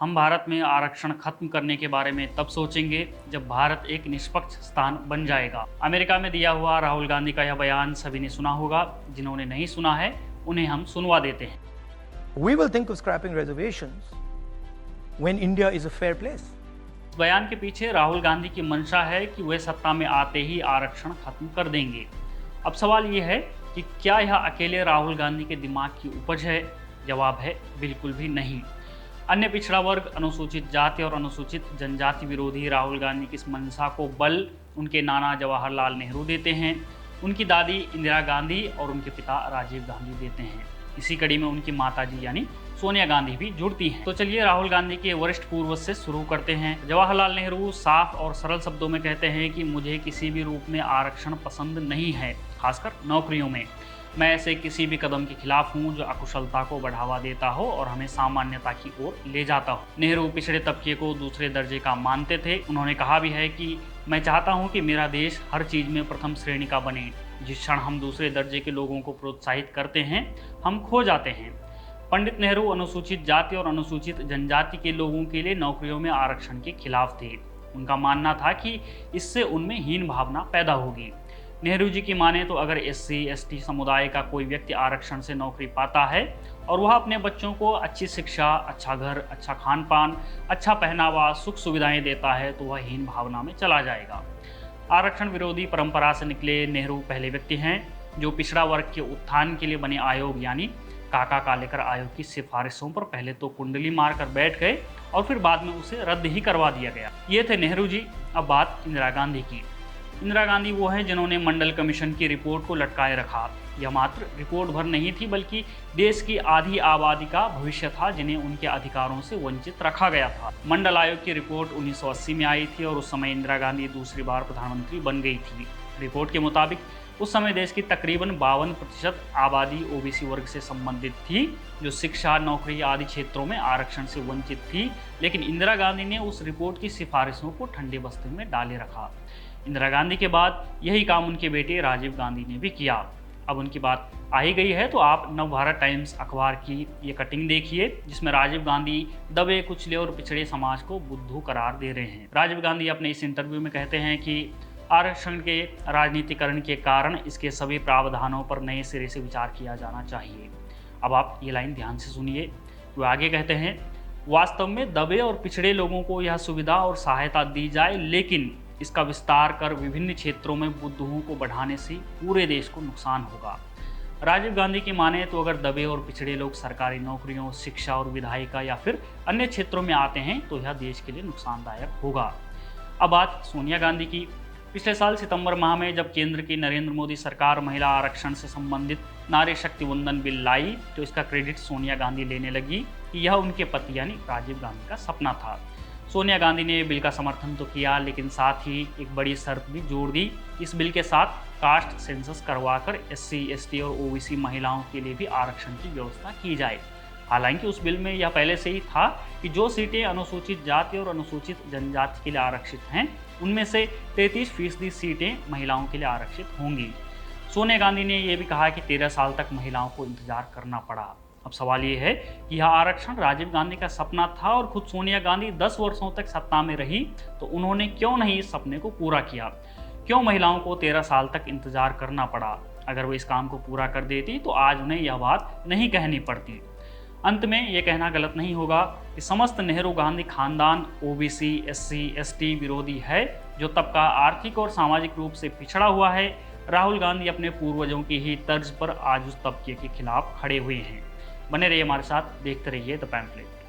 हम भारत में आरक्षण खत्म करने के बारे में तब सोचेंगे जब भारत एक निष्पक्ष स्थान बन जाएगा। अमेरिका में दिया हुआ राहुल गांधी का यह बयान सभी ने सुना होगा। जिन्होंने नहीं सुना है उन्हें हम सुनवा देते हैं। We will think of scrapping reservations when India is a fair place. इस बयान के पीछे राहुल गांधी की मंशा है कि वे सत्ता में आते ही आरक्षण खत्म कर देंगे। अब सवाल ये है कि क्या यह अकेले राहुल गांधी के दिमाग की उपज है? जवाब है बिल्कुल भी नहीं। अन्य पिछड़ा वर्ग, अनुसूचित जाति और अनुसूचित जनजाति विरोधी राहुल गांधी की इस मंशा को बल उनके नाना जवाहरलाल नेहरू देते हैं, उनकी दादी इंदिरा गांधी और उनके पिता राजीव गांधी देते हैं। इसी कड़ी में उनकी माताजी यानी सोनिया गांधी भी जुड़ती हैं। तो चलिए राहुल गांधी के वरिष्ठ पूर्वज से शुरू करते हैं। जवाहरलाल नेहरू साफ और सरल शब्दों में कहते हैं कि मुझे किसी भी रूप में आरक्षण पसंद नहीं है, खासकर नौकरियों में। मैं ऐसे किसी भी कदम के खिलाफ हूं जो अकुशलता को बढ़ावा देता हो और हमें सामान्यता की ओर ले जाता हो। नेहरू पिछड़े तबके को दूसरे दर्जे का मानते थे। उन्होंने कहा भी है कि मैं चाहता हूं कि मेरा देश हर चीज में प्रथम श्रेणी का बने। जिस क्षण हम दूसरे दर्जे के लोगों को प्रोत्साहित करते हैं, हम खो जाते हैं। पंडित नेहरू अनुसूचित जाति और अनुसूचित जनजाति के लोगों के लिए नौकरियों में आरक्षण के खिलाफ थे। उनका मानना था कि इससे उनमें हीन भावना पैदा होगी। नेहरू जी की माने तो अगर एससी एसटी समुदाय का कोई व्यक्ति आरक्षण से नौकरी पाता है और वह अपने बच्चों को अच्छी शिक्षा, अच्छा घर, अच्छा खान पान, अच्छा पहनावा, सुख सुविधाएं देता है तो वह हीन भावना में चला जाएगा। आरक्षण विरोधी परंपरा से निकले नेहरू पहले व्यक्ति हैं जो पिछड़ा वर्ग के उत्थान के लिए बने आयोग यानी काका कालेकर आयोग की सिफारिशों पर पहले तो कुंडली मारकर बैठ गए और फिर बाद में उसे रद्द ही करवा दिया गया। ये थे नेहरू जी। अब बात इंदिरा गांधी की। इंदिरा गांधी वो हैं जिन्होंने मंडल कमीशन की रिपोर्ट को लटकाए रखा। यह मात्र रिपोर्ट भर नहीं थी बल्कि देश की आधी आबादी का भविष्य था जिन्हें उनके अधिकारों से वंचित रखा गया था। मंडल आयोग की रिपोर्ट 1980 में आई थी और उस समय इंदिरा गांधी दूसरी बार प्रधानमंत्री बन गई थी। रिपोर्ट के मुताबिक उस समय देश की तकरीबन 52% आबादी ओबीसी वर्ग से संबंधित थी जो शिक्षा, नौकरी आदि क्षेत्रों में आरक्षण से वंचित थी। लेकिन इंदिरा गांधी ने उस रिपोर्ट की सिफारिशों को ठंडे बस्ते में डाले रखा। इंदिरा गांधी के बाद यही काम उनके बेटे राजीव गांधी ने भी किया। अब उनकी बात आ ही गई है तो आप नवभारत टाइम्स अखबार की ये कटिंग देखिए जिसमें राजीव गांधी दबे, कुचले और पिछड़े समाज को बुद्धू करार दे रहे हैं। राजीव गांधी अपने इस इंटरव्यू में कहते हैं कि आरक्षण के राजनीतिकरण के कारण इसके सभी प्रावधानों पर नए सिरे से विचार किया जाना चाहिए। अब आप ये लाइन ध्यान से सुनिए। वो आगे कहते हैं, वास्तव में दबे और पिछड़े लोगों को यह सुविधा और सहायता दी जाए, लेकिन इसका विस्तार कर विभिन्न क्षेत्रों में बुद्धुओं को बढ़ाने से पूरे देश को नुकसान होगा। राजीव गांधी की माने तो अगर दबे और पिछड़े लोग सरकारी नौकरियों, शिक्षा और विधायिका या फिर अन्य क्षेत्रों में आते हैं तो यह देश के लिए नुकसानदायक होगा। अब बात सोनिया गांधी की। पिछले साल सितंबर माह में जब केंद्र की नरेंद्र मोदी सरकार महिला आरक्षण से संबंधित नारी शक्ति वंदन बिल लाई तो इसका क्रेडिट सोनिया गांधी लेने लगी कि यह उनके पति यानी राजीव गांधी का सपना था। सोनिया गांधी ने बिल का समर्थन तो किया लेकिन साथ ही एक बड़ी शर्त भी जोड़ दी। इस बिल के साथ कास्ट सेंसस करवाकर एससी, एसटी और ओबीसी महिलाओं के लिए भी आरक्षण की व्यवस्था की जाए। हालांकि उस बिल में यह पहले से ही था कि जो सीटें अनुसूचित जाति और अनुसूचित जनजाति के लिए आरक्षित हैं उनमें से 33% सीटें महिलाओं के लिए आरक्षित होंगी। सोनिया गांधी ने यह भी कहा कि 13 साल तक महिलाओं को इंतजार करना पड़ा। अब सवाल ये है कि यह आरक्षण राजीव गांधी का सपना था और खुद सोनिया गांधी 10 वर्षों तक सत्ता में रही तो उन्होंने क्यों नहीं इस सपने को पूरा किया? क्यों महिलाओं को 13 साल तक इंतजार करना पड़ा? अगर वो इस काम को पूरा कर देती तो आज उन्हें यह बात नहीं कहनी पड़ती। अंत में यह कहना गलत नहीं होगा कि समस्त नेहरू गांधी खानदान ओबीसी, एससी, एसटी विरोधी है जो तबका आर्थिक और सामाजिक रूप से पिछड़ा हुआ है। राहुल गांधी अपने पूर्वजों की ही तर्ज पर आज उस तबके के खिलाफ खड़े हुए हैं। बने रहिए हमारे साथ, देखते रहिए द पैम्फलेट।